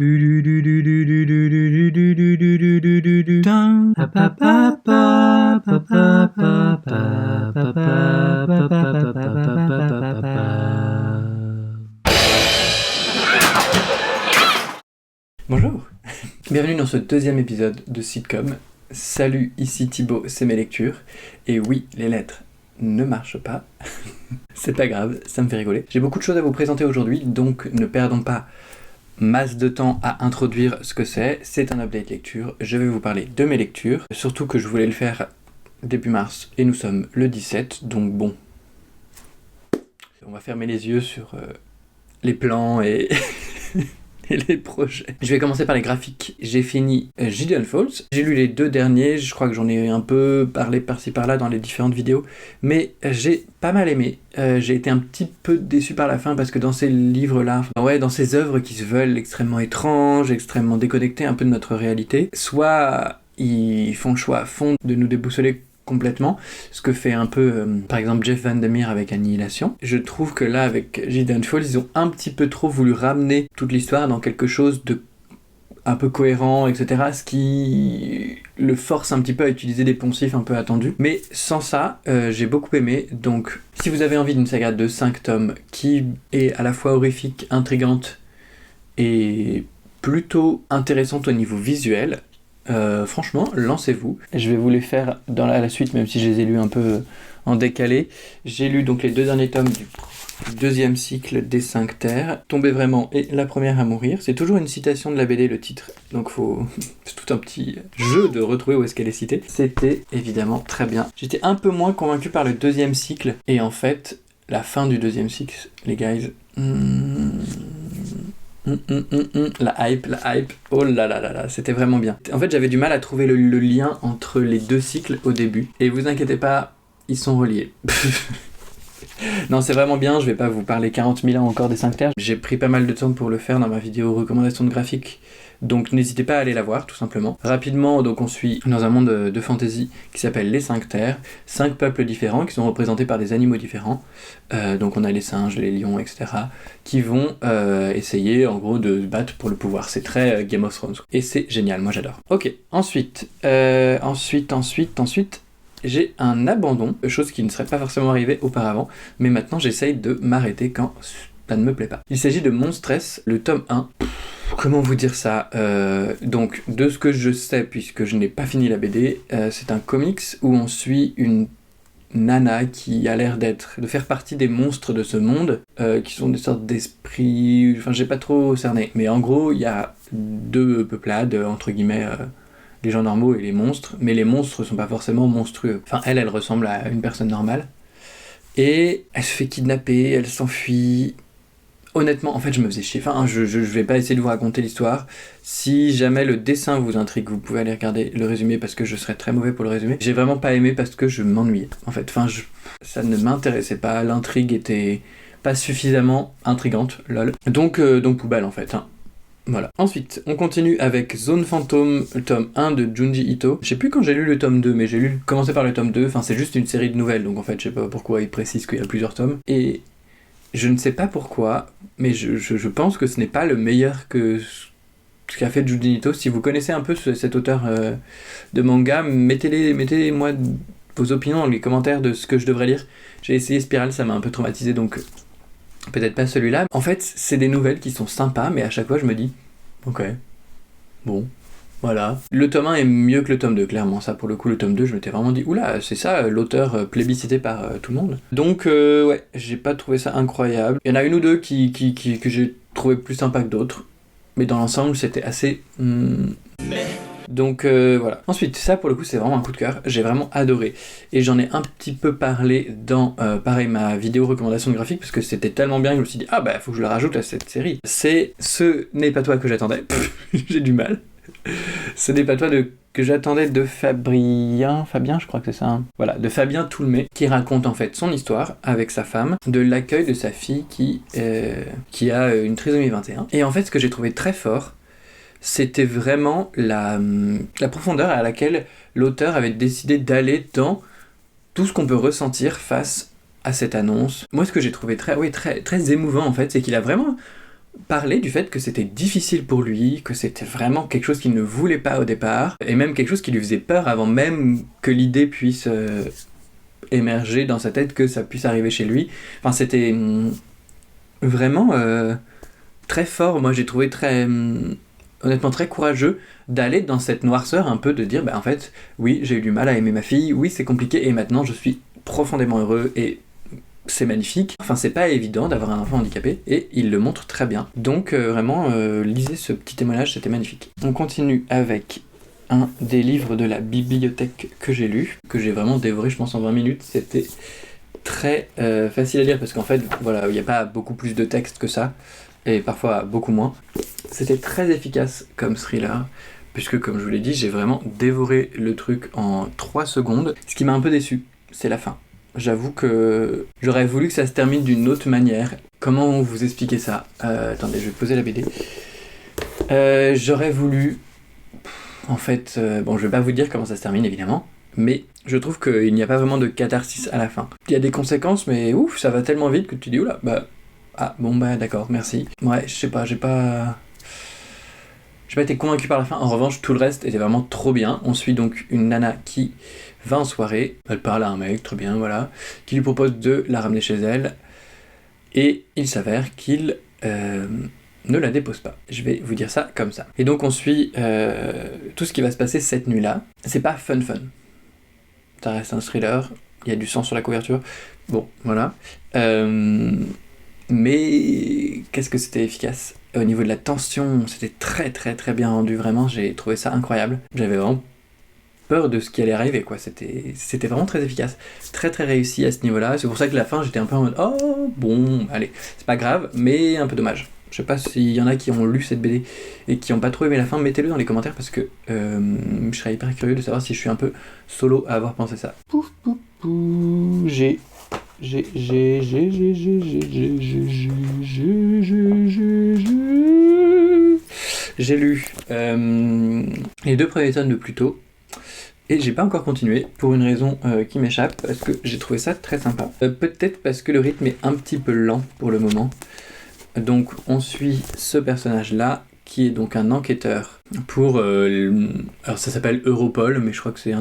Bonjour, bienvenue dans ce deuxième épisode de Sitcom. Salut, ici Thibaut, c'est mes lectures. Et oui, les lettres ne marchent pas. C'est pas grave, ça me fait rigoler. J'ai beaucoup de choses à vous présenter aujourd'hui, donc ne perdons pas masse de temps à introduire ce que c'est. C'est un update lecture, je vais vous parler de mes lectures. Surtout que je voulais le faire début mars, et nous sommes le 17, donc bon. On va fermer les yeux sur les plans et... et les projets. Je vais commencer par les graphiques. J'ai fini Gideon Falls. J'ai lu les deux derniers, je crois que j'en ai un peu parlé par-ci par-là dans les différentes vidéos, mais j'ai pas mal aimé. J'ai été un petit peu déçu par la fin parce que dans ces livres-là, dans ces œuvres qui se veulent extrêmement étranges, extrêmement déconnectées un peu de notre réalité, soit ils font le choix à fond de nous déboussoler complètement, ce que fait un peu par exemple Jeff Vandermeer avec Annihilation. Je trouve que là avec Gideon Falls, ils ont un petit peu trop voulu ramener toute l'histoire dans quelque chose de un peu cohérent, etc. Ce qui le force un petit peu à utiliser des poncifs un peu attendus. Mais sans ça, j'ai beaucoup aimé. Donc si vous avez envie d'une saga de 5 tomes qui est à la fois horrifique, intrigante et plutôt intéressante au niveau visuel, franchement, lancez-vous. Je vais vous les faire dans la suite, même si je les ai lus un peu en décalé. J'ai lu donc les deux derniers tomes du deuxième cycle des 5 terres. Tomber vraiment et la première à mourir. C'est toujours une citation de la BD, le titre. Donc c'est tout un petit jeu de retrouver où est-ce qu'elle est citée. C'était évidemment très bien. J'étais un peu moins convaincu par le deuxième cycle. Et en fait, la fin du deuxième cycle, les guys... La hype, oh là là là là, c'était vraiment bien. En fait, j'avais du mal à trouver le lien entre les deux cycles au début. Et vous inquiétez pas, ils sont reliés. Non, c'est vraiment bien, je vais pas vous parler 40 000 ans encore des 5 terres. J'ai pris pas mal de temps pour le faire dans ma vidéo recommandation de graphique. Donc n'hésitez pas à aller la voir, tout simplement. Rapidement, donc on suit dans un monde de fantasy qui s'appelle les 5 terres, 5 peuples différents qui sont représentés par des animaux différents. Donc on a les singes, les lions, etc. qui vont essayer en gros de se battre pour le pouvoir. C'est très Game of Thrones. Et c'est génial, moi j'adore. Ok, ensuite, j'ai un abandon, chose qui ne serait pas forcément arrivée auparavant, mais maintenant j'essaye de m'arrêter quand ça ne me plaît pas. Il s'agit de Monstress, le tome 1. Comment vous dire ça, donc, de ce que je sais, puisque je n'ai pas fini la BD, c'est un comics où on suit une nana qui a l'air de faire partie des monstres de ce monde, qui sont des sortes d'esprits, enfin j'ai pas trop cerné, mais en gros il y a deux peuplades, entre guillemets, les gens normaux et les monstres, mais les monstres sont pas forcément monstrueux. Enfin elle ressemble à une personne normale, et elle se fait kidnapper, elle s'enfuit. Honnêtement, en fait, je me faisais chier. Enfin, je vais pas essayer de vous raconter l'histoire. Si jamais le dessin vous intrigue, vous pouvez aller regarder le résumé parce que je serais très mauvais pour le résumé. J'ai vraiment pas aimé parce que je m'ennuyais. En fait, ça ne m'intéressait pas. L'intrigue était pas suffisamment intrigante, lol. Donc poubelle en fait. Hein. Voilà. Ensuite, on continue avec Zone Fantôme, le tome 1 de Junji Ito. Je sais plus quand j'ai lu le tome 2, mais j'ai commencé par le tome 2. Enfin, c'est juste une série de nouvelles, donc en fait, je sais pas pourquoi il précise qu'il y a plusieurs tomes. Et je ne sais pas pourquoi, mais je pense que ce n'est pas le meilleur que ce qu'a fait Junji Ito. Si vous connaissez un peu cet auteur de manga, mettez-moi vos opinions dans les commentaires de ce que je devrais lire. J'ai essayé Spiral, ça m'a un peu traumatisé, donc peut-être pas celui-là. En fait, c'est des nouvelles qui sont sympas, mais à chaque fois je me dis, ok, bon... Voilà. Le tome 1 est mieux que le tome 2, clairement. Ça, pour le coup, le tome 2, je m'étais vraiment dit, oula, c'est ça, l'auteur plébiscité par tout le monde. Donc, ouais, j'ai pas trouvé ça incroyable. Il y en a une ou deux que j'ai trouvé plus sympa que d'autres. Mais dans l'ensemble, c'était assez... Donc, voilà. Ensuite, ça, pour le coup, c'est vraiment un coup de cœur. J'ai vraiment adoré. Et j'en ai un petit peu parlé dans, pareil, ma vidéo recommandation de graphique, parce que c'était tellement bien que je me suis dit, ah bah, faut que je le rajoute à cette série. C'est Ce n'est pas toi que j'attendais. J'ai du mal. Ce n'est pas toi que j'attendais de Fabien, je crois que c'est ça. Hein. Voilà, de Fabien Toulmé, qui raconte en fait son histoire avec sa femme, de l'accueil de sa fille qui a une trisomie 21. Et en fait, ce que j'ai trouvé très fort, c'était vraiment la profondeur à laquelle l'auteur avait décidé d'aller dans tout ce qu'on peut ressentir face à cette annonce. Moi, ce que j'ai trouvé très émouvant en fait, c'est qu'il a vraiment parlait du fait que c'était difficile pour lui, que c'était vraiment quelque chose qu'il ne voulait pas au départ, et même quelque chose qui lui faisait peur avant même que l'idée puisse émerger dans sa tête, que ça puisse arriver chez lui. Enfin, c'était vraiment très fort. Moi, j'ai trouvé honnêtement très courageux d'aller dans cette noirceur un peu, de dire, en fait, oui, j'ai eu du mal à aimer ma fille, oui, c'est compliqué, et maintenant je suis profondément heureux, et c'est magnifique. Enfin, c'est pas évident d'avoir un enfant handicapé, et il le montre très bien. Donc, vraiment, lisez ce petit témoignage, c'était magnifique. On continue avec un des livres de la bibliothèque que j'ai lu, que j'ai vraiment dévoré, je pense, en 20 minutes. C'était très facile à lire, parce qu'en fait, voilà, il n'y a pas beaucoup plus de texte que ça, et parfois beaucoup moins. C'était très efficace comme thriller, puisque, comme je vous l'ai dit, j'ai vraiment dévoré le truc en 3 secondes. Ce qui m'a un peu déçu, c'est la fin. J'avoue que j'aurais voulu que ça se termine d'une autre manière. Comment vous expliquer ça ? Attendez, je vais poser la BD. J'aurais voulu... En fait, je vais pas vous dire comment ça se termine, évidemment, mais je trouve qu'il n'y a pas vraiment de catharsis à la fin. Il y a des conséquences, mais ouf, ça va tellement vite que tu dis, oula, d'accord, merci. Ouais, je sais pas, j'ai pas été convaincu par la fin. En revanche, tout le reste était vraiment trop bien. On suit donc une nana qui va en soirée, elle parle à un mec, très bien, voilà, qui lui propose de la ramener chez elle, et il s'avère qu'il ne la dépose pas. Je vais vous dire ça comme ça. Et donc on suit tout ce qui va se passer cette nuit-là. C'est pas fun. Ça reste un thriller, il y a du sang sur la couverture. Bon, voilà. Mais qu'est-ce que c'était efficace. Au niveau de la tension, c'était très très très bien rendu, vraiment, j'ai trouvé ça incroyable. J'avais vraiment peur de ce qui allait arriver, quoi. C'était vraiment très efficace, très très réussi à ce niveau-là. C'est pour ça que la fin, j'étais un peu en mode, oh bon, allez, c'est pas grave, mais un peu dommage. Je sais pas s'il y en a qui ont lu cette BD et qui ont pas trop aimé la fin, mettez-le dans les commentaires, parce que je serais hyper curieux de savoir si je suis un peu solo à avoir pensé ça. Pouf pouf pouf, j'ai lu les 2 premiers tomes de plus tôt, et j'ai pas encore continué pour une raison qui m'échappe, parce que j'ai trouvé ça très sympa. Peut-être parce que le rythme est un petit peu lent pour le moment. Donc on suit ce personnage-là, qui est donc un enquêteur pour... alors ça s'appelle Europol, mais je crois que c'est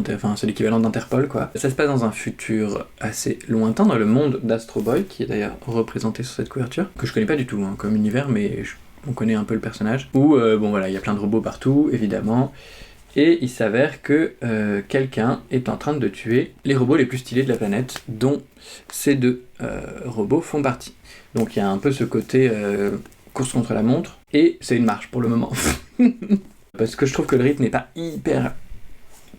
l'équivalent d'Interpol, quoi. Ça se passe dans un futur assez lointain, dans le monde d'Astro Boy, qui est d'ailleurs représenté sur cette couverture, que je connais pas du tout comme univers, mais on connaît un peu le personnage. Où, il y a plein de robots partout, évidemment, et il s'avère que quelqu'un est en train de tuer les robots les plus stylés de la planète, dont ces 2 robots font partie. Donc il y a un peu ce côté course contre la montre, et c'est une marche pour le moment. Parce que je trouve que le rythme n'est pas hyper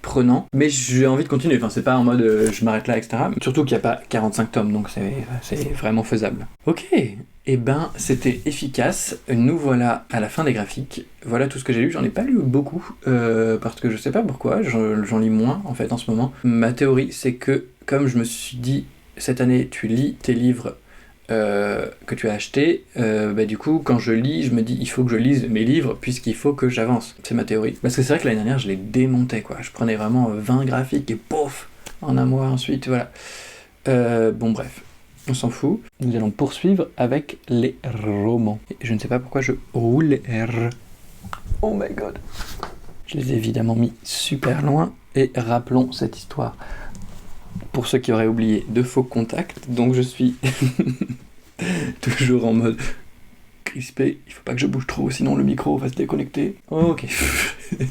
prenant, mais j'ai envie de continuer. Enfin, c'est pas en mode je m'arrête là, etc. Surtout qu'il n'y a pas 45 tomes, donc c'est vraiment faisable. Ok, c'était efficace. Nous voilà à la fin des graphiques. Voilà tout ce que j'ai lu. J'en ai pas lu beaucoup, parce que je sais pas pourquoi, j'en lis moins en fait en ce moment. Ma théorie, c'est que, comme je me suis dit, cette année, tu lis tes livres que tu as acheté, du coup quand je lis, je me dis il faut que je lise mes livres puisqu'il faut que j'avance. C'est ma théorie. Parce que c'est vrai que l'année dernière je les démontais, quoi. Je prenais vraiment 20 graphiques et pouf, en un mois ensuite, voilà. Bref, on s'en fout. Nous allons poursuivre avec les romans. Et je ne sais pas pourquoi je roule les R. Oh my god. Je les ai évidemment mis super loin, et rappelons cette histoire. Pour ceux qui auraient oublié, de faux contacts, donc je suis toujours en mode crispé, il faut pas que je bouge trop, sinon le micro va se déconnecter. Ok,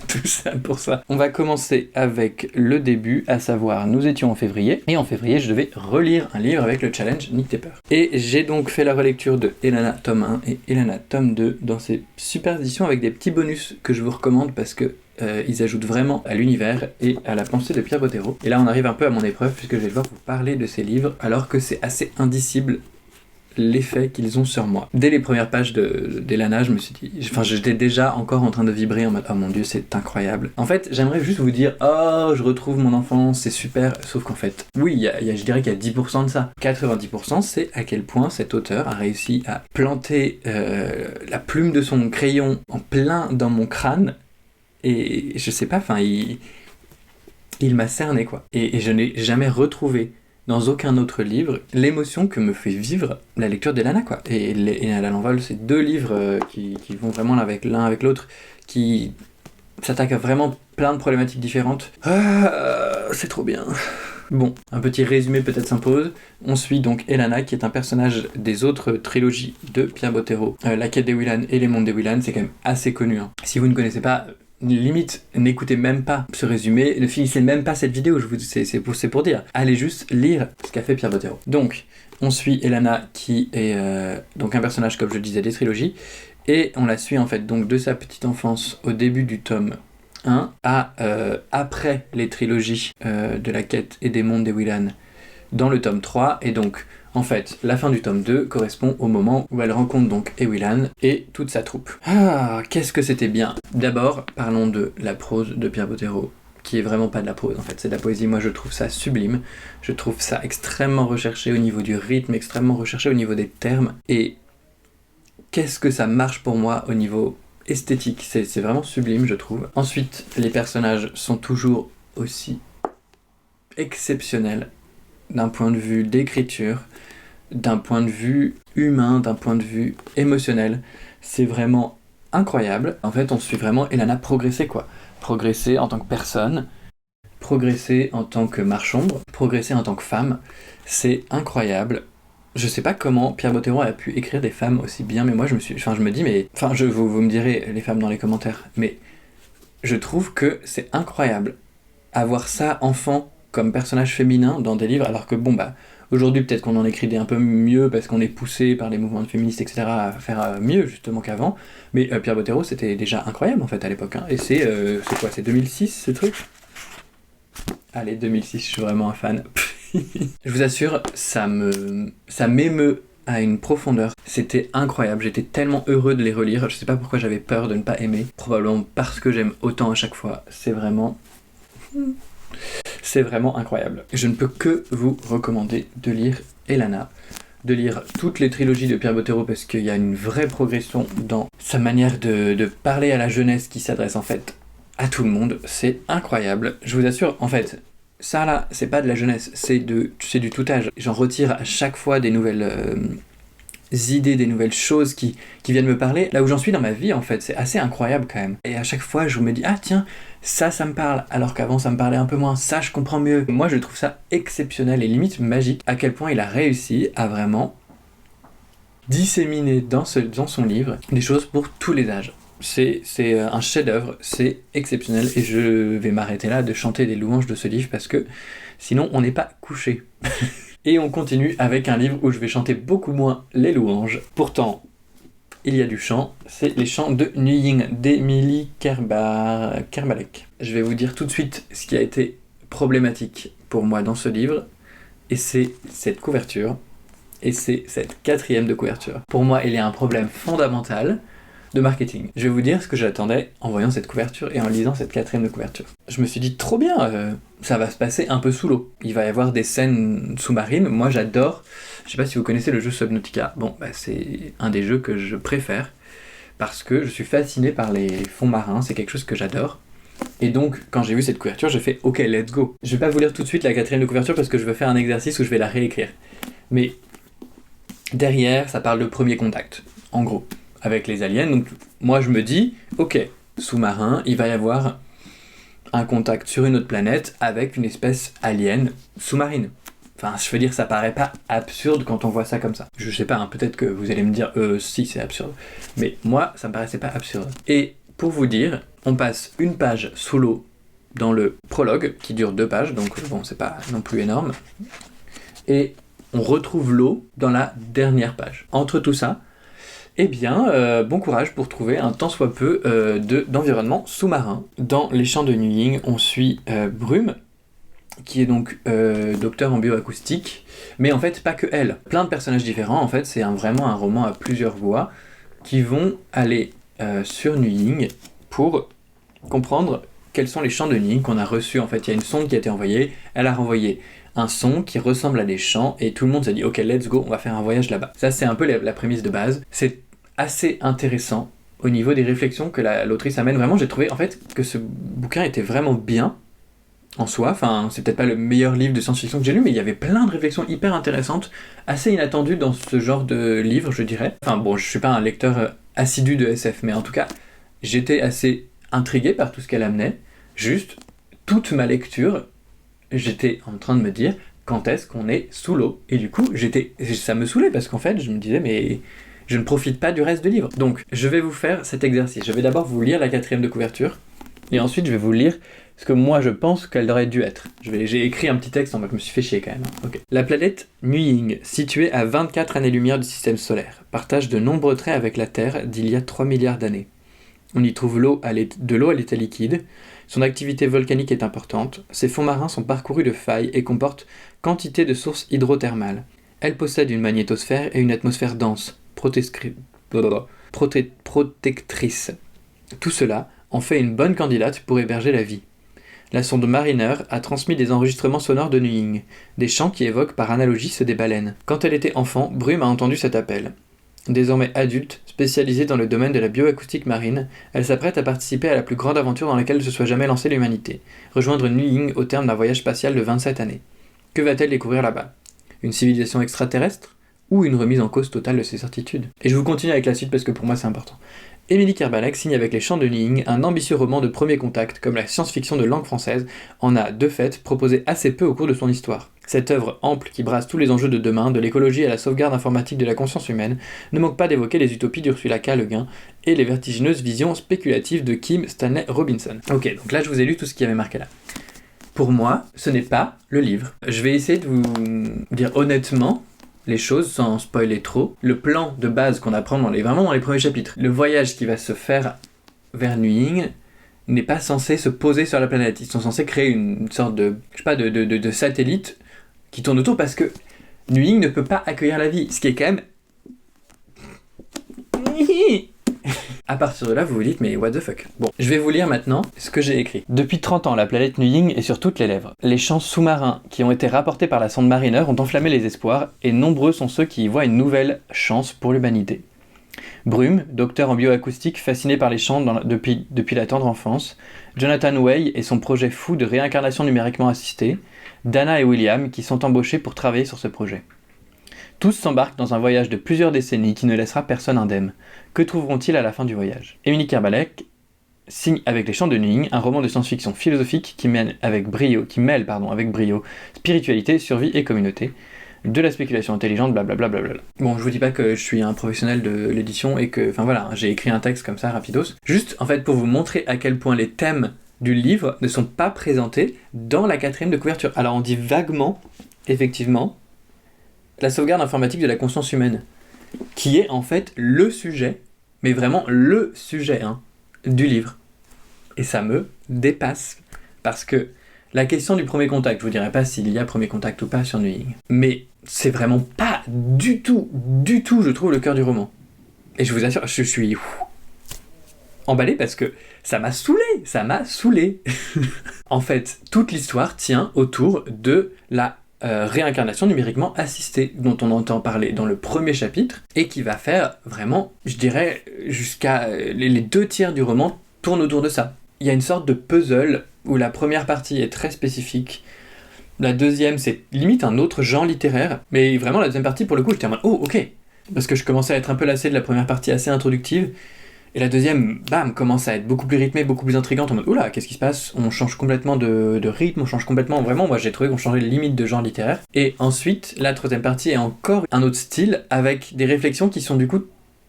tout ça pour ça. On va commencer avec le début, à savoir, nous étions en février, et en février je devais relire un livre avec le challenge Nick tes peurs. Et j'ai donc fait la relecture de Elana tome 1 et Elana tome 2 dans ces super éditions avec des petits bonus que je vous recommande parce que ils ajoutent vraiment à l'univers et à la pensée de Pierre Bottero. Et là on arrive un peu à mon épreuve puisque je vais devoir vous parler de ces livres alors que c'est assez indicible l'effet qu'ils ont sur moi. Dès les premières pages d'Elana, je me suis dit... j'étais déjà encore en train de vibrer en mode « Oh mon Dieu, c'est incroyable ». En fait, j'aimerais juste vous dire « Oh, je retrouve mon enfance, c'est super ». Sauf qu'en fait, oui, je dirais qu'il y a 10% de ça. 90%, c'est à quel point cet auteur a réussi à planter la plume de son crayon en plein dans mon crâne. Et je sais pas, il m'a cerné, quoi. Et je n'ai jamais retrouvé dans aucun autre livre l'émotion que me fait vivre la lecture d'Elana, quoi. Et la l'envol, c'est deux livres qui vont vraiment l'un avec l'autre, qui s'attaquent à vraiment plein de problématiques différentes. C'est trop bien. Bon, un petit résumé peut-être s'impose. On suit donc Elana, qui est un personnage des autres trilogies de Pierre Bottero. La quête des Willan et les mondes des Willan, c'est quand même assez connu. Hein. Si vous ne connaissez pas, limite, n'écoutez même pas ce résumé, ne finissez même pas cette vidéo, c'est pour dire. Allez juste lire ce qu'a fait Pierre Bottero. Donc, on suit Elana, qui est donc un personnage, comme je le disais, des trilogies, et on la suit en fait donc de sa petite enfance au début du tome 1 à après les trilogies de la quête et des mondes des Willan dans le tome 3, et donc en fait la fin du tome 2 correspond au moment où elle rencontre donc Ewillan et toute sa troupe. Ah, qu'est-ce que c'était bien. D'abord, parlons de la prose de Pierre Bottero, qui est vraiment pas de la prose en fait, c'est de la poésie. Moi je trouve ça sublime, je trouve ça extrêmement recherché au niveau du rythme, extrêmement recherché au niveau des termes, et qu'est-ce que ça marche pour moi au niveau esthétique, c'est vraiment sublime je trouve. Ensuite, les personnages sont toujours aussi exceptionnels d'un point de vue d'écriture, d'un point de vue humain, d'un point de vue émotionnel. C'est vraiment incroyable. En fait, on suit vraiment Elana progresser, quoi. Progresser en tant que personne, progresser en tant que marche-ombre, progresser en tant que femme. C'est incroyable. Je sais pas comment Pierre Bottero a pu écrire des femmes aussi bien, mais moi je me dis, mais... Enfin, vous me direz, les femmes dans les commentaires, mais je trouve que c'est incroyable avoir ça enfant comme personnage féminin dans des livres, alors que bon bah, aujourd'hui peut-être qu'on en écrit des un peu mieux parce qu'on est poussé par les mouvements féministes, etc. à faire mieux justement qu'avant, mais Pierre Bottero c'était déjà incroyable en fait à l'époque, hein. Et c'est quoi, c'est 2006 ce truc ? Allez, 2006, je suis vraiment un fan. Je vous assure, ça m'émeut à une profondeur. C'était incroyable, j'étais tellement heureux de les relire. Je sais pas pourquoi j'avais peur de ne pas aimer. Probablement parce que j'aime autant à chaque fois. C'est vraiment incroyable. Je ne peux que vous recommander de lire Elana, de lire toutes les trilogies de Pierre Bottero, parce qu'il y a une vraie progression dans sa manière de parler à la jeunesse qui s'adresse en fait à tout le monde. C'est incroyable. Je vous assure, en fait, ça là, c'est pas de la jeunesse, c'est du tout âge. J'en retire à chaque fois des nouvelles idées, des nouvelles choses qui viennent me parler. Là où j'en suis dans ma vie, en fait, c'est assez incroyable quand même. Et à chaque fois, je me dis, ah tiens, ça me parle, alors qu'avant ça me parlait un peu moins, ça je comprends mieux. Moi, je trouve ça exceptionnel et limite magique, à quel point il a réussi à vraiment disséminer dans son livre des choses pour tous les âges. C'est un chef-d'œuvre, c'est exceptionnel, et je vais m'arrêter là de chanter des louanges de ce livre parce que sinon on n'est pas couché. Et on continue avec un livre où je vais chanter beaucoup moins les louanges. Pourtant, il y a du chant, c'est les chants de Nying d'Émilie Kerbalek. Je vais vous dire tout de suite ce qui a été problématique pour moi dans ce livre, et c'est cette couverture, et c'est cette 4e de couverture. Pour moi, il y a un problème fondamental de marketing. Je vais vous dire ce que j'attendais en voyant cette couverture et en lisant cette 4e de couverture. Je me suis dit, trop bien, ça va se passer un peu sous l'eau. Il va y avoir des scènes sous-marines. Moi, j'adore. Je sais pas si vous connaissez le jeu Subnautica. Bon, bah, c'est un des jeux que je préfère parce que je suis fasciné par les fonds marins. C'est quelque chose que j'adore. Et donc, quand j'ai vu cette couverture, j'ai fait, ok, let's go. Je vais pas vous lire tout de suite la 4e de couverture parce que je veux faire un exercice où je vais la réécrire. Mais derrière, ça parle de premier contact, en gros, avec les aliens. Donc moi je me dis, ok, sous-marin, il va y avoir un contact sur une autre planète avec une espèce alien sous-marine. Enfin, je veux dire, ça paraît pas absurde quand on voit ça comme ça. Je sais pas, hein, peut-être que vous allez me dire, si c'est absurde. Mais moi, ça me paraissait pas absurde. Et pour vous dire, on passe une page sous l'eau dans le prologue, qui dure 2 pages, donc bon, c'est pas non plus énorme. Et on retrouve l'eau dans la dernière page. Entre tout ça, eh bien, bon courage pour trouver un tant soit peu d'environnement sous-marin. Dans les champs de Nying, on suit Brume, qui est donc docteur en bioacoustique, mais en fait pas que elle. Plein de personnages différents, en fait c'est vraiment un roman à plusieurs voix, qui vont aller sur Nying pour comprendre quels sont les champs de Nying qu'on a reçus. En fait, il y a une sonde qui a été envoyée, elle a renvoyé un son qui ressemble à des chants, et tout le monde s'est dit ok, let's go, on va faire un voyage là-bas. Ça c'est un peu la prémisse de base. C'est assez intéressant au niveau des réflexions que l'autrice amène. Vraiment, j'ai trouvé en fait que ce bouquin était vraiment bien en soi, enfin c'est peut-être pas le meilleur livre de science-fiction que j'ai lu, mais il y avait plein de réflexions hyper intéressantes, assez inattendues dans ce genre de livre, je dirais. Enfin bon, je suis pas un lecteur assidu de SF, mais en tout cas, j'étais assez intrigué par tout ce qu'elle amenait. Juste, toute ma lecture, j'étais en train de me dire quand est-ce qu'on est sous l'eau. Et du coup, ça me saoulait parce qu'en fait, je me disais mais je ne profite pas du reste du livre. Donc, je vais vous faire cet exercice. Je vais d'abord vous lire la 4e de couverture, et ensuite je vais vous lire ce que moi je pense qu'elle aurait dû être. J'ai écrit un petit texte, je me suis fait chier quand même. Okay. La planète Nying, située à 24 années-lumière du système solaire, partage de nombreux traits avec la Terre d'il y a 3 milliards d'années. On y trouve de l'eau à l'état liquide, son activité volcanique est importante, ses fonds marins sont parcourus de failles et comportent quantité de sources hydrothermales. Elle possède une magnétosphère et une atmosphère dense, protectrice. Tout cela en fait une bonne candidate pour héberger la vie. La sonde Mariner a transmis des enregistrements sonores de Nying, des chants qui évoquent par analogie ceux des baleines. Quand elle était enfant, Brume a entendu cet appel. Désormais adulte, spécialisée dans le domaine de la bioacoustique marine, elle s'apprête à participer à la plus grande aventure dans laquelle se soit jamais lancée l'humanité, rejoindre Nying au terme d'un voyage spatial de 27 années. Que va-t-elle découvrir là-bas ? Une civilisation extraterrestre ? Ou une remise en cause totale de ses certitudes ? Et je vous continue avec la suite parce que pour moi c'est important. Émilie Kerbalek signe avec les Chants de Nying un ambitieux roman de premier contact, comme la science-fiction de langue française en a, de fait, proposé assez peu au cours de son histoire. Cette œuvre ample qui brasse tous les enjeux de demain, de l'écologie à la sauvegarde informatique de la conscience humaine, ne manque pas d'évoquer les utopies d'Ursula K. Le Guin et les vertigineuses visions spéculatives de Kim Stanley Robinson. Ok, donc là je vous ai lu tout ce qui avait marqué là. Pour moi, ce n'est pas le livre. Je vais essayer de vous dire honnêtement les choses sans spoiler trop. Le plan de base qu'on apprend vraiment dans les premiers chapitres, le voyage qui va se faire vers Nying n'est pas censé se poser sur la planète. Ils sont censés créer une sorte de satellite qui tourne autour parce que Nying ne peut pas accueillir la vie, ce qui est quand même... À partir de là, vous vous dites, mais what the fuck. Bon, je vais vous lire maintenant ce que j'ai écrit. Depuis 30 ans, la planète Nying est sur toutes les lèvres. Les champs sous-marins qui ont été rapportés par la sonde Mariner ont enflammé les espoirs, et nombreux sont ceux qui y voient une nouvelle chance pour l'humanité. Brume, docteur en bioacoustique fasciné par les champs depuis la tendre enfance, Jonathan Way et son projet fou de réincarnation numériquement assistée, Dana et William qui sont embauchés pour travailler sur ce projet. Tous s'embarquent dans un voyage de plusieurs décennies qui ne laissera personne indemne. Que trouveront-ils à la fin du voyage ? Émilie Kerbalek signe avec les Chants de Nying un roman de science-fiction philosophique qui mêle avec brio spiritualité, survie et communauté, de la spéculation intelligente, blablabla. Bon, je vous dis pas que je suis un professionnel de l'édition et que, enfin voilà, j'ai écrit un texte comme ça, rapidos. Juste, en fait, pour vous montrer à quel point les thèmes du livre ne sont pas présentés dans la 4e de couverture. Alors on dit vaguement, effectivement, la sauvegarde informatique de la conscience humaine, qui est en fait le sujet, mais vraiment le sujet du livre. Et ça me dépasse, parce que la question du premier contact, je vous dirai pas s'il y a premier contact ou pas sur Nying, mais c'est vraiment pas du tout, je trouve, le cœur du roman. Et je vous assure, je suis emballé parce que ça m'a saoulé. En fait, toute l'histoire tient autour de la réincarnation numériquement assistée, dont on entend parler dans le premier chapitre, et qui va faire vraiment, je dirais, jusqu'à les 2/3 du roman tournent autour de ça. Il y a une sorte de puzzle où la première partie est très spécifique, la deuxième c'est limite un autre genre littéraire, mais vraiment la deuxième partie pour le coup j'étais en mode oh ok, parce que je commençais à être un peu lassé de la première partie assez introductive, et la deuxième, bam, commence à être beaucoup plus rythmée, beaucoup plus intrigante, en mode oula, qu'est-ce qui se passe ? On change complètement de rythme, on change complètement, vraiment, moi j'ai trouvé qu'on changeait les limites de genre littéraire. Et ensuite, la troisième partie est encore un autre style, avec des réflexions qui sont du coup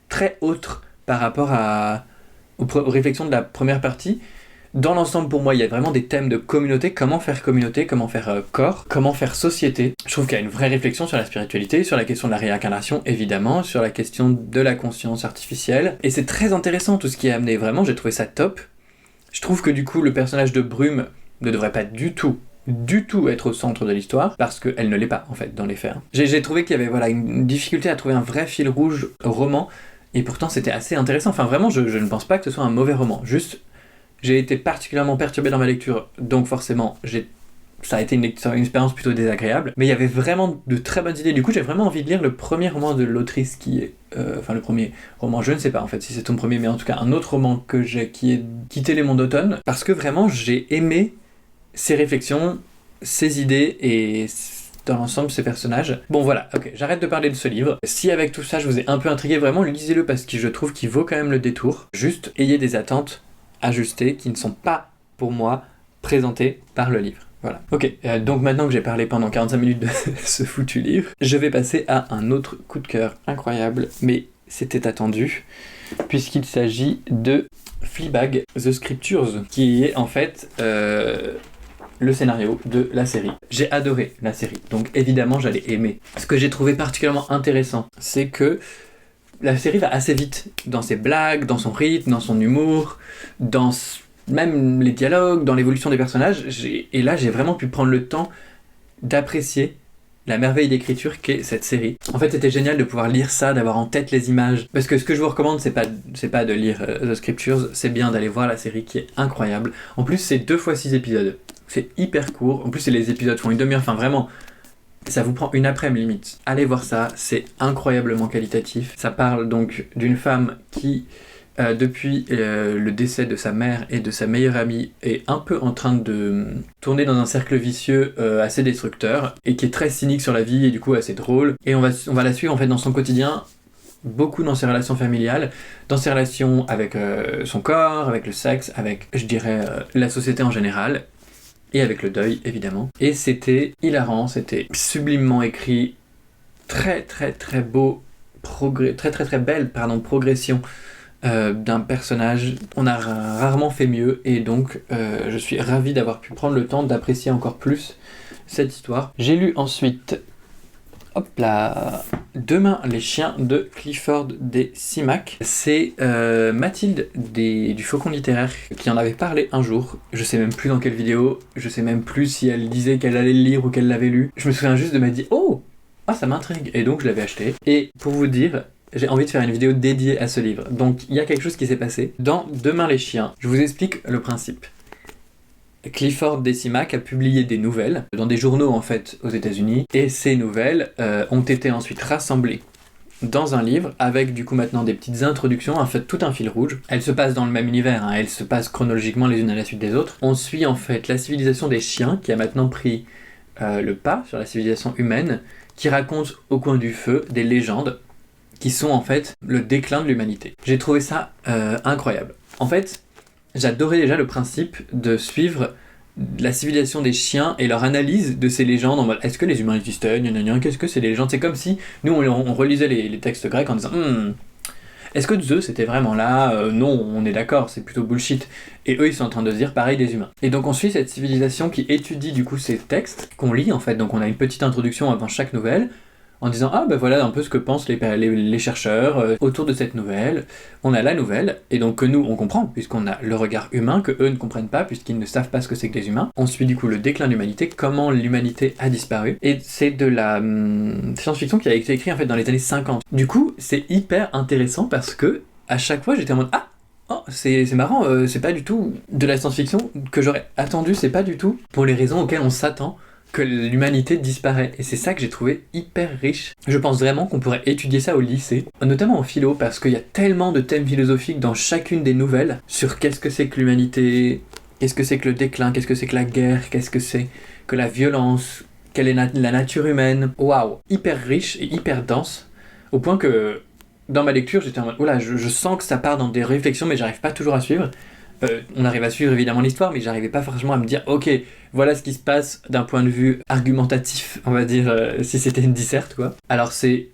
très autres par rapport aux réflexions de la première partie. Dans l'ensemble, pour moi, il y a vraiment des thèmes de communauté, comment faire corps, comment faire société. Je trouve qu'il y a une vraie réflexion sur la spiritualité, sur la question de la réincarnation, évidemment, sur la question de la conscience artificielle. Et c'est très intéressant tout ce qui est amené, vraiment, j'ai trouvé ça top. Je trouve que du coup, le personnage de Brume ne devrait pas du tout être au centre de l'histoire, parce qu'elle ne l'est pas, en fait, dans les faits. J'ai trouvé qu'il y avait une difficulté à trouver un vrai fil rouge au roman, et pourtant c'était assez intéressant. Enfin, vraiment, je ne pense pas que ce soit un mauvais roman, juste... J'ai été particulièrement perturbé dans ma lecture, donc forcément, ça a été une expérience plutôt désagréable. Mais il y avait vraiment de très bonnes idées. Du coup, j'ai vraiment envie de lire le premier roman de l'autrice qui est... le premier roman, je ne sais pas en fait si c'est ton premier, mais en tout cas un autre roman qui est Quitter les monts d'automne. Parce que vraiment, j'ai aimé ses réflexions, ses idées et dans l'ensemble ses personnages. Bon voilà, ok, j'arrête de parler de ce livre. Si avec tout ça je vous ai un peu intrigué, vraiment lisez-le parce que je trouve qu'il vaut quand même le détour. Juste ayez des attentes ajustées qui ne sont pas, pour moi, présentées par le livre. Voilà. Ok, donc maintenant que j'ai parlé pendant 45 minutes de ce foutu livre, je vais passer à un autre coup de cœur incroyable, mais c'était attendu, puisqu'il s'agit de Fleabag, The Scriptures, qui est en fait le scénario de la série. J'ai adoré la série, donc évidemment j'allais aimer. Ce que j'ai trouvé particulièrement intéressant, c'est que la série va assez vite, dans ses blagues, dans son rythme, dans son humour, dans même les dialogues, dans l'évolution des personnages, et là j'ai vraiment pu prendre le temps d'apprécier la merveille d'écriture qu'est cette série. En fait, c'était génial de pouvoir lire ça, d'avoir en tête les images, parce que ce que je vous recommande, c'est pas de lire The Scriptures, c'est bien d'aller voir la série qui est incroyable. En plus, c'est 2 fois 6 épisodes. C'est hyper court, en plus les épisodes font une demi-heure, enfin vraiment, ça vous prend une après-midi limite. Allez voir ça, c'est incroyablement qualitatif. Ça parle donc d'une femme qui depuis le décès de sa mère et de sa meilleure amie, est un peu en train de tourner dans un cercle vicieux assez destructeur, et qui est très cynique sur la vie, et du coup assez drôle. Et on va la suivre en fait dans son quotidien, beaucoup dans ses relations familiales, dans ses relations avec son corps, avec le sexe, avec, je dirais, la société en général, et avec le deuil, évidemment. Et c'était hilarant, c'était sublimement écrit, très très très beau, très belle progression d'un personnage. On a rarement fait mieux, et donc je suis ravi d'avoir pu prendre le temps d'apprécier encore plus cette histoire. J'ai lu ensuite Demain les chiens de Clifford D. Simak. C'est Mathilde du Faucon littéraire qui en avait parlé un jour. Je sais même plus dans quelle vidéo, je sais même plus si elle disait qu'elle allait le lire ou qu'elle l'avait lu. Je me souviens juste de m'être dit ça m'intrigue, et donc je l'avais acheté. Et pour vous dire, j'ai envie de faire une vidéo dédiée à ce livre. Donc il y a quelque chose qui s'est passé. Dans Demain les chiens, je vous explique le principe. Clifford D. Simak a publié des nouvelles dans des journaux en fait aux États-Unis, et ces nouvelles ont été ensuite rassemblées dans un livre avec du coup maintenant des petites introductions, en fait tout un fil rouge. Elles se passent dans le même univers, hein, elles se passent chronologiquement les unes à la suite des autres. On suit en fait la civilisation des chiens qui a maintenant pris le pas sur la civilisation humaine, qui raconte au coin du feu des légendes qui sont en fait le déclin de l'humanité. J'ai trouvé ça incroyable. En fait, j'adorais déjà le principe de suivre la civilisation des chiens et leur analyse de ces légendes en mode est-ce que les humains existaient, qu'est-ce que c'est les légendes. C'est comme si nous on relisait les textes grecs en disant est-ce que Zeus était vraiment là, non, on est d'accord, c'est plutôt bullshit. Et eux ils sont en train de se dire pareil des humains. Et donc on suit cette civilisation qui étudie du coup ces textes qu'on lit en fait. Donc on a une petite introduction avant chaque nouvelle, en disant voilà un peu ce que pensent les chercheurs autour de cette nouvelle. On a la nouvelle, et donc que nous on comprend, puisqu'on a le regard humain, que eux ne comprennent pas, puisqu'ils ne savent pas ce que c'est que les humains. On suit du coup le déclin de l'humanité, comment l'humanité a disparu, et c'est de la science-fiction qui a été écrite en fait dans les années 50. Du coup, c'est hyper intéressant parce que à chaque fois j'étais en mode c'est marrant, c'est pas du tout de la science-fiction que j'aurais attendu, c'est pas du tout pour les raisons auxquelles on s'attend que l'humanité disparaît, et c'est ça que j'ai trouvé hyper riche. Je pense vraiment qu'on pourrait étudier ça au lycée, notamment en philo, parce qu'il y a tellement de thèmes philosophiques dans chacune des nouvelles sur qu'est-ce que c'est que l'humanité, qu'est-ce que c'est que le déclin, qu'est-ce que c'est que la guerre, qu'est-ce que c'est que la violence, quelle est la nature humaine. Waouh, hyper riche et hyper dense, au point que dans ma lecture j'étais en mode je sens que ça part dans des réflexions, mais j'arrive pas toujours à suivre. On arrive à suivre évidemment l'histoire, mais j'arrivais pas forcément à me dire ok, voilà ce qui se passe d'un point de vue argumentatif, on va dire, si c'était une disserte quoi. Alors c'est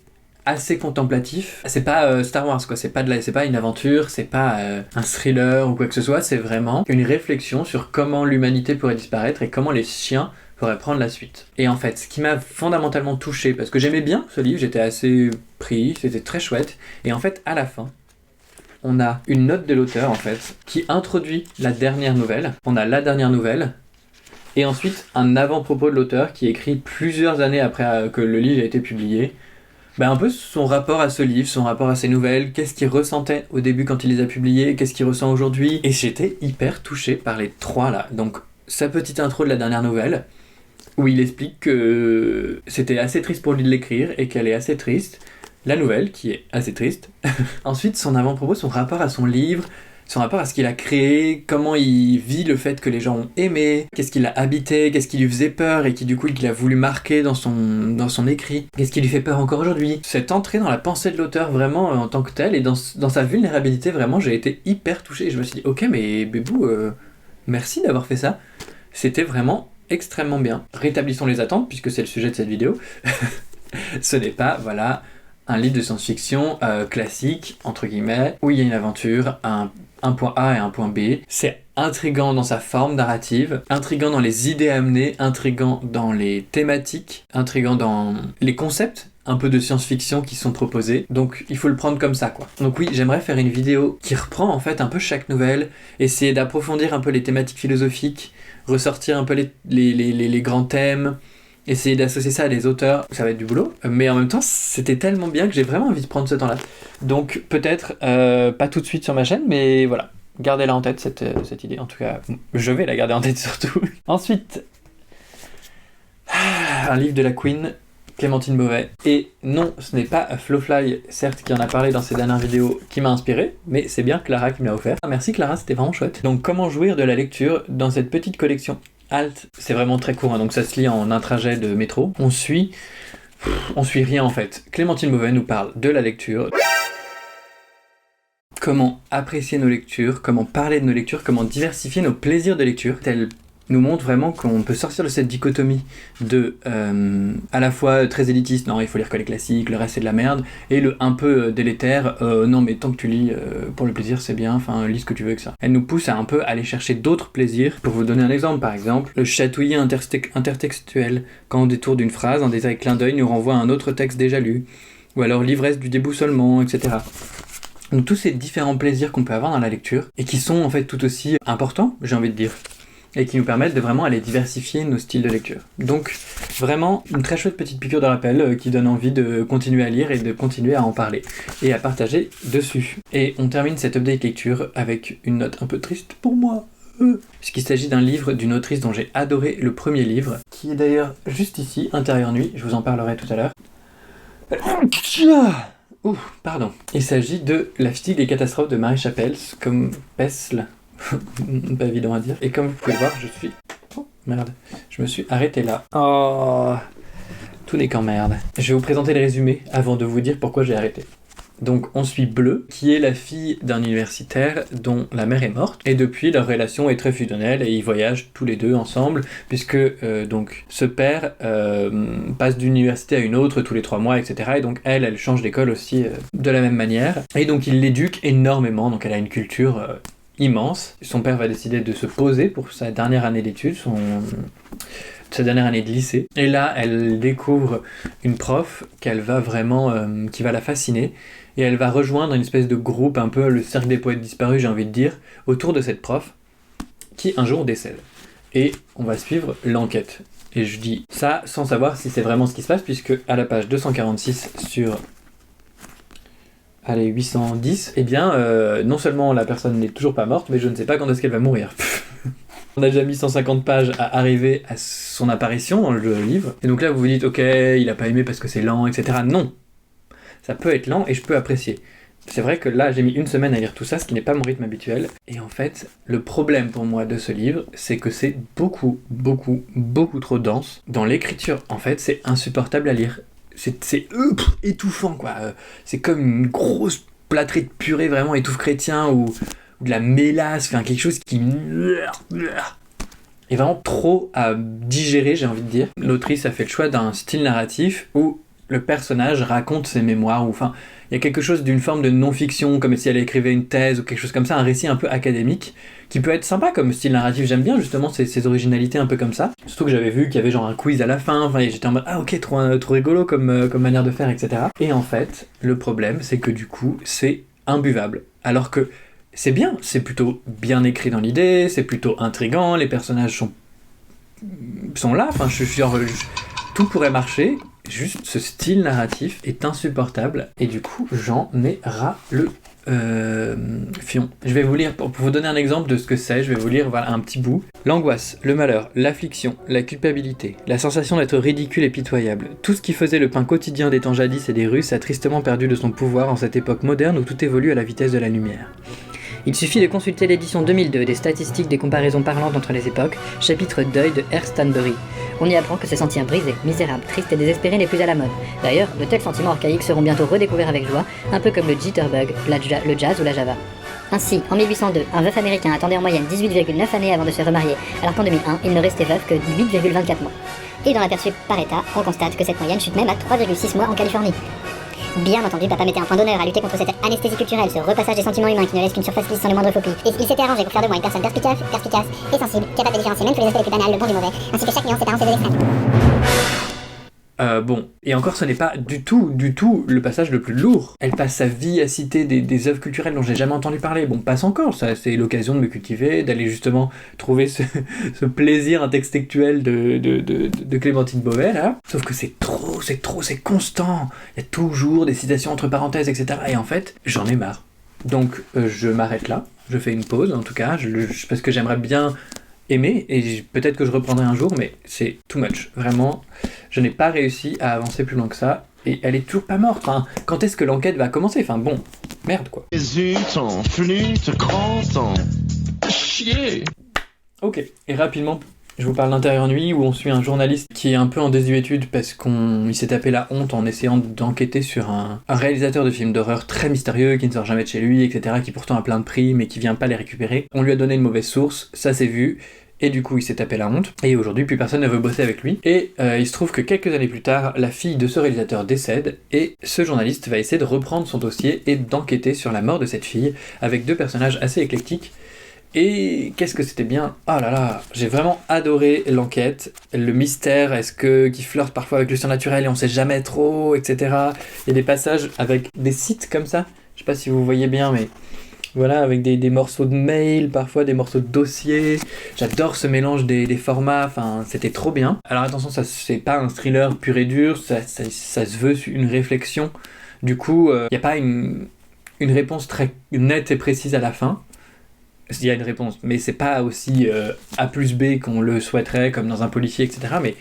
assez contemplatif, c'est pas Star Wars quoi, c'est pas une aventure, c'est pas un thriller ou quoi que ce soit, c'est vraiment une réflexion sur comment l'humanité pourrait disparaître et comment les chiens pourraient prendre la suite. Et en fait, ce qui m'a fondamentalement touché, parce que j'aimais bien ce livre, j'étais assez pris, c'était très chouette, et en fait à la fin on a une note de l'auteur en fait qui introduit la dernière nouvelle. On a la dernière nouvelle et ensuite un avant-propos de l'auteur qui écrit plusieurs années après que le livre a été publié. Un peu son rapport à ce livre, son rapport à ces nouvelles, qu'est-ce qu'il ressentait au début quand il les a publiées, qu'est-ce qu'il ressent aujourd'hui. Et j'étais hyper touché par les trois là. Donc sa petite intro de la dernière nouvelle où il explique que c'était assez triste pour lui de l'écrire et qu'elle est assez triste. La nouvelle, qui est assez triste. Ensuite, son avant-propos, son rapport à son livre, son rapport à ce qu'il a créé, comment il vit le fait que les gens ont aimé, qu'est-ce qu'il a habité, qu'est-ce qui lui faisait peur et qui du coup il a voulu marquer dans son écrit, qu'est-ce qui lui fait peur encore aujourd'hui. Cette entrée dans la pensée de l'auteur vraiment en tant que tel et dans sa vulnérabilité, vraiment j'ai été hyper touché. Je me suis dit ok mais Bébou, merci d'avoir fait ça. C'était vraiment extrêmement bien. Rétablissons les attentes puisque c'est le sujet de cette vidéo. Ce n'est pas, voilà, un livre de science-fiction classique, entre guillemets, où il y a une aventure, un point A et un point B. C'est intriguant dans sa forme narrative, intriguant dans les idées amenées, intriguant dans les thématiques, intriguant dans les concepts un peu de science-fiction qui sont proposés. Donc il faut le prendre comme ça, quoi. Donc oui, j'aimerais faire une vidéo qui reprend en fait un peu chaque nouvelle, essayer d'approfondir un peu les thématiques philosophiques, ressortir un peu les grands thèmes, essayer d'associer ça à des auteurs. Ça va être du boulot, mais en même temps c'était tellement bien que j'ai vraiment envie de prendre ce temps-là. Donc peut-être pas tout de suite sur ma chaîne, mais voilà, gardez-la en tête cette idée. En tout cas, je vais la garder en tête surtout. Ensuite, un livre de la Queen, Clémentine Beauvais. Et non, ce n'est pas Flowfly, certes, qui en a parlé dans ses dernières vidéos, qui m'a inspiré, mais c'est bien Clara qui me l'a offert. Merci Clara, c'était vraiment chouette. Donc comment jouir de la lecture dans cette petite collection Halt, c'est vraiment très court, hein, donc ça se lit en un trajet de métro. On suit rien en fait. Clémentine Beauvais nous parle de la lecture, comment apprécier nos lectures, comment parler de nos lectures, comment diversifier nos plaisirs de lecture. Elle nous montre vraiment qu'on peut sortir de cette dichotomie de à la fois très élitiste, non il faut lire que les classiques, le reste c'est de la merde, et le un peu délétère, non mais tant que tu lis pour le plaisir c'est bien, enfin lis ce que tu veux avec ça. Elle nous pousse à un peu aller chercher d'autres plaisirs. Pour vous donner un exemple, par exemple, le chatouillis intertextuel, quand au détour d'une phrase, un détail clin d'œil nous renvoie à un autre texte déjà lu, ou alors l'ivresse du déboussolement, etc. Donc tous ces différents plaisirs qu'on peut avoir dans la lecture, et qui sont en fait tout aussi importants, j'ai envie de dire, et qui nous permettent de vraiment aller diversifier nos styles de lecture. Donc vraiment une très chouette petite piqûre de rappel qui donne envie de continuer à lire et de continuer à en parler et à partager dessus. Et on termine cette update lecture avec une note un peu triste pour moi, puisqu'il s'agit d'un livre d'une autrice dont j'ai adoré le premier livre, qui est d'ailleurs juste ici, Intérieur Nuit, je vous en parlerai tout à l'heure. Ouh, pardon. Il s'agit de La Fatigue des catastrophes de Marie Chapelle, comme Pesle. Pas évident à dire. Et comme vous pouvez le voir, je suis... Oh, merde. Je me suis arrêté là. Oh, tout n'est qu'en merde. Je vais vous présenter le résumé avant de vous dire pourquoi j'ai arrêté. Donc on suit Bleu, qui est la fille d'un universitaire dont la mère est morte, et depuis leur relation est très fusionnelle et ils voyagent tous les deux ensemble, puisque donc ce père passe d'une université à une autre tous les 3 mois, etc. Et donc elle change d'école aussi de la même manière. Et donc il l'éduque énormément, donc elle a une culture immense. Son père va décider de se poser pour sa dernière année d'études, sa dernière année de lycée. Et là, elle découvre une prof qu'elle va vraiment, qui va la fasciner, et elle va rejoindre une espèce de groupe, un peu le cercle des poètes disparus, j'ai envie de dire, autour de cette prof, qui un jour décède. Et on va suivre l'enquête. Et je dis ça sans savoir si c'est vraiment ce qui se passe, puisque à la page 246 sur... Allez, 810, eh bien, non seulement la personne n'est toujours pas morte, mais je ne sais pas quand est-ce qu'elle va mourir. On a déjà mis 150 pages à arriver à son apparition dans le livre, et donc là vous vous dites, ok, il a pas aimé parce que c'est lent, etc. Non, ça peut être lent et je peux apprécier. C'est vrai que là, j'ai mis 1 semaine à lire tout ça, ce qui n'est pas mon rythme habituel, et en fait, le problème pour moi de ce livre, c'est que c'est beaucoup trop dense. Dans l'écriture, en fait, c'est insupportable à lire. C'est étouffant, quoi. C'est comme une grosse plâtrée de purée vraiment étouffe chrétien ou de la mélasse, enfin quelque chose qui est vraiment trop à digérer, j'ai envie de dire. L'autrice a fait le choix d'un style narratif où le personnage raconte ses mémoires, ou enfin, il y a quelque chose d'une forme de non-fiction, comme si elle écrivait une thèse ou quelque chose comme ça, un récit un peu académique, qui peut être sympa comme style narratif. J'aime bien justement ces originalités un peu comme ça. Surtout que j'avais vu qu'il y avait genre un quiz à la fin, enfin, et j'étais en mode ah ok, trop rigolo comme manière de faire, etc. Et en fait, le problème, c'est que du coup, c'est imbuvable. Alors que c'est bien, c'est plutôt bien écrit dans l'idée, c'est plutôt intriguant, les personnages sont là, enfin, je suis genre... tout pourrait marcher, juste ce style narratif est insupportable, et du coup, j'en ai ras le fion. Je vais vous lire, pour vous donner un exemple de ce que c'est, je vais vous lire voilà, un petit bout. L'angoisse, le malheur, l'affliction, la culpabilité, la sensation d'être ridicule et pitoyable, tout ce qui faisait le pain quotidien des temps jadis et des Russes a tristement perdu de son pouvoir en cette époque moderne où tout évolue à la vitesse de la lumière. Il suffit de consulter l'édition 2002 des statistiques des comparaisons parlantes entre les époques, chapitre Deuil de R. Stanbury. On y apprend que se sentir brisé, misérable, triste et désespéré n'est plus à la mode. D'ailleurs, de tels sentiments archaïques seront bientôt redécouverts avec joie, un peu comme le jitterbug, le jazz ou la java. Ainsi, en 1802, un veuf américain attendait en moyenne 18,9 années avant de se remarier, alors qu'en 2001, il ne restait veuf que 8,24 mois. Et dans l'aperçu par état, on constate que cette moyenne chute même à 3,6 mois en Californie. Bien entendu, papa mettait un point d'honneur à lutter contre cette anesthésie culturelle, ce repassage des sentiments humains qui ne laisse qu'une surface lisse sans le moindre faux pli. Et il s'était arrangé pour faire de moi une personne perspicace et sensible, capable de différencier même tous les aspects les plus banals, le bon du mauvais, ainsi que chaque nuance séparant ses deux extrêmes. Bon, et encore ce n'est pas du tout le passage le plus lourd. Elle passe sa vie à citer des œuvres culturelles dont j'ai jamais entendu parler. Bon, passe encore, ça c'est l'occasion de me cultiver, d'aller justement trouver ce plaisir intertextuel de Clémentine Beauvais, là. Sauf que c'est constant. Il y a toujours des citations entre parenthèses, etc. Et en fait, j'en ai marre. Donc je m'arrête là, je fais une pause en tout cas, parce que j'aimerais bien aimer, et peut-être que je reprendrai un jour, mais c'est too much. Vraiment, je n'ai pas réussi à avancer plus loin que ça, et elle est toujours pas morte. Enfin, quand est-ce que l'enquête va commencer? Enfin bon, merde quoi. Zut, en flûte, grand en chier. Ok, et rapidement, je vous parle d'Intérieur Nuit, où on suit un journaliste qui est un peu en désuétude parce qu'il s'est tapé la honte en essayant d'enquêter sur un réalisateur de films d'horreur très mystérieux, qui ne sort jamais de chez lui, etc., qui pourtant a plein de prix, mais qui vient pas les récupérer. On lui a donné une mauvaise source, ça s'est vu, et du coup il s'est tapé la honte, et aujourd'hui plus personne ne veut bosser avec lui. Et il se trouve que quelques années plus tard, la fille de ce réalisateur décède, et ce journaliste va essayer de reprendre son dossier et d'enquêter sur la mort de cette fille, avec deux personnages assez éclectiques. Et qu'est-ce que c'était bien. Oh là là, j'ai vraiment adoré l'enquête, le mystère, qui flirte parfois avec le surnaturel et on sait jamais trop, etc. Il y a des passages avec des sites comme ça, je sais pas si vous voyez bien, mais voilà, avec des morceaux de mail, parfois des morceaux de dossiers. J'adore ce mélange des formats, enfin c'était trop bien. Alors attention, ça c'est pas un thriller pur et dur, ça se veut une réflexion. Du coup, il n'y a pas une réponse très nette et précise à la fin. Il y a une réponse, mais c'est pas aussi A plus B qu'on le souhaiterait, comme dans un policier, etc. Mais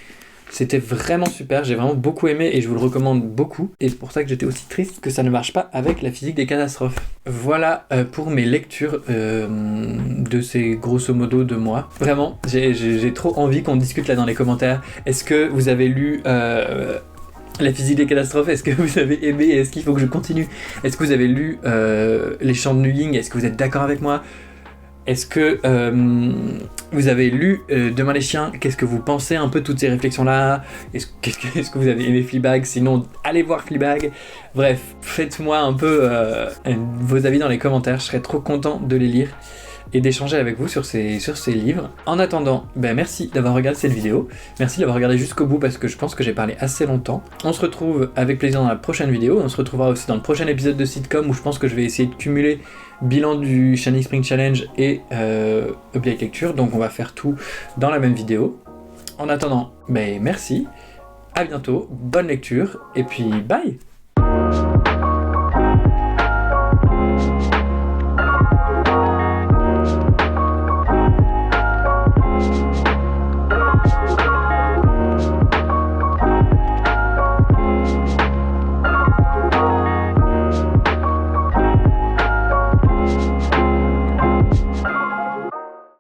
c'était vraiment super, j'ai vraiment beaucoup aimé et je vous le recommande beaucoup. Et c'est pour ça que j'étais aussi triste que ça ne marche pas avec la physique des catastrophes. Voilà pour mes lectures de ces grosso modo 2 mois. Vraiment, j'ai trop envie qu'on discute là dans les commentaires. Est-ce que vous avez lu... la physique des catastrophes, est-ce que vous avez aimé et est-ce qu'il faut que je continue? Est-ce que vous avez lu Les Chants de Nuying? Est-ce que vous êtes d'accord avec moi? Est-ce que vous avez lu Demain les chiens? Qu'est-ce que vous pensez un peu de toutes ces réflexions-là? Est-ce que vous avez aimé Fleabag? Sinon, allez voir Fleabag. Bref, faites-moi un peu vos avis dans les commentaires. Je serais trop content de les lire et d'échanger avec vous sur ces livres. En attendant, merci d'avoir regardé cette vidéo. Merci d'avoir regardé jusqu'au bout parce que je pense que j'ai parlé assez longtemps. On se retrouve avec plaisir dans la prochaine vidéo. On se retrouvera aussi dans le prochain épisode de Sitcom où je pense que je vais essayer de cumuler bilan du Shining Spring Challenge et Update Lecture. Donc on va faire tout dans la même vidéo. En attendant, merci. À bientôt. Bonne lecture. Et puis bye!